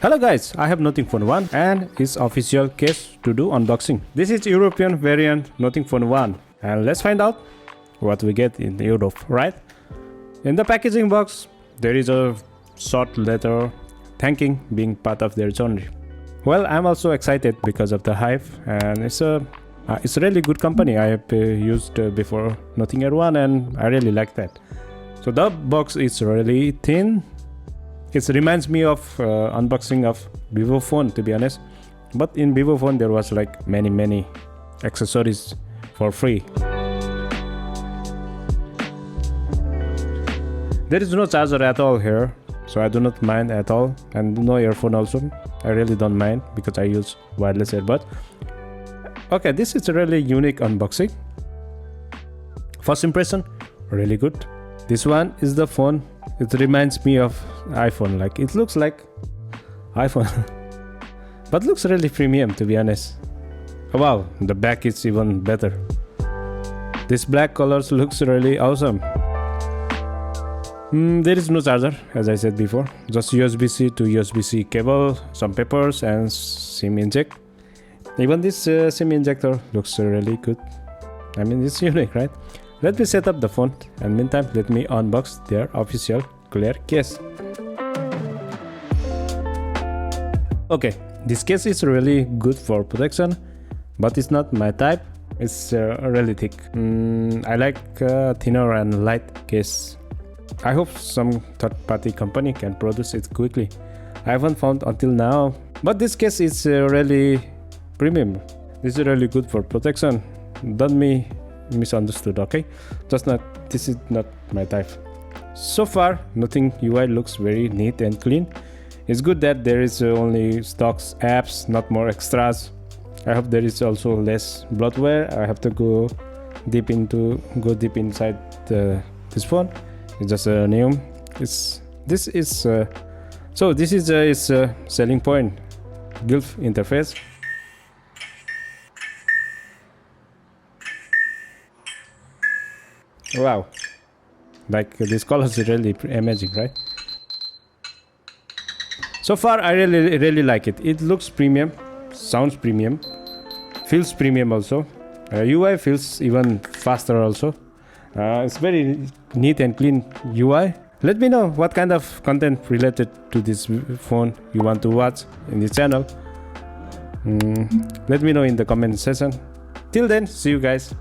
Hello guys, I have Nothing Phone 1 and its official case to do unboxing. This is European variant Nothing Phone 1 and let's find out what we get in Europe, right? In the packaging box, there is a short letter thanking being part of their journey. Well, I'm also excited because of the hype and it's a really good company. I have used before Nothing Air 1 and I really like that. So the box is really thin. It reminds me of unboxing of Vivo phone, to be honest. But in Vivo phone there was like many accessories for free. There is no charger at all here, so I do not mind at all, and no earphone also. I really don't mind because I use wireless earbud. Okay, this is a really unique unboxing. First impression, really good. This one is the phone. It reminds me of iPhone, like it looks like iPhone but looks really premium, to be honest. Oh, wow, the back is even better. This black colors looks really awesome. There is no charger, as I said before, just USB-C to USB-C cable, some papers and SIM inject. Even this SIM injector looks really good. I mean, it's unique, right? Let me set up the phone, and meantime let me unbox their official clear case. Okay, this case is really good for protection, but it's not my type. It's really thick. I like thinner and light case. I hope some third-party company can produce it quickly. I haven't found until now, but this case is really premium. This is really good for protection. Don't be misunderstood, okay? This is not my type. So far, Nothing UI looks very neat and clean. It's good that there is only stocks apps, not more extras. I hope there is also less bloatware. I have to go deep inside this phone. It's just a new. This is its selling point. GIF interface. Wow, like this color is really amazing, right? So far I really like it. It looks premium, sounds premium, feels premium also. UI feels even faster also. It's very neat and clean UI. Let me know what kind of content related to this phone you want to watch in this channel. Let me know in the comment section. Till then, see you guys.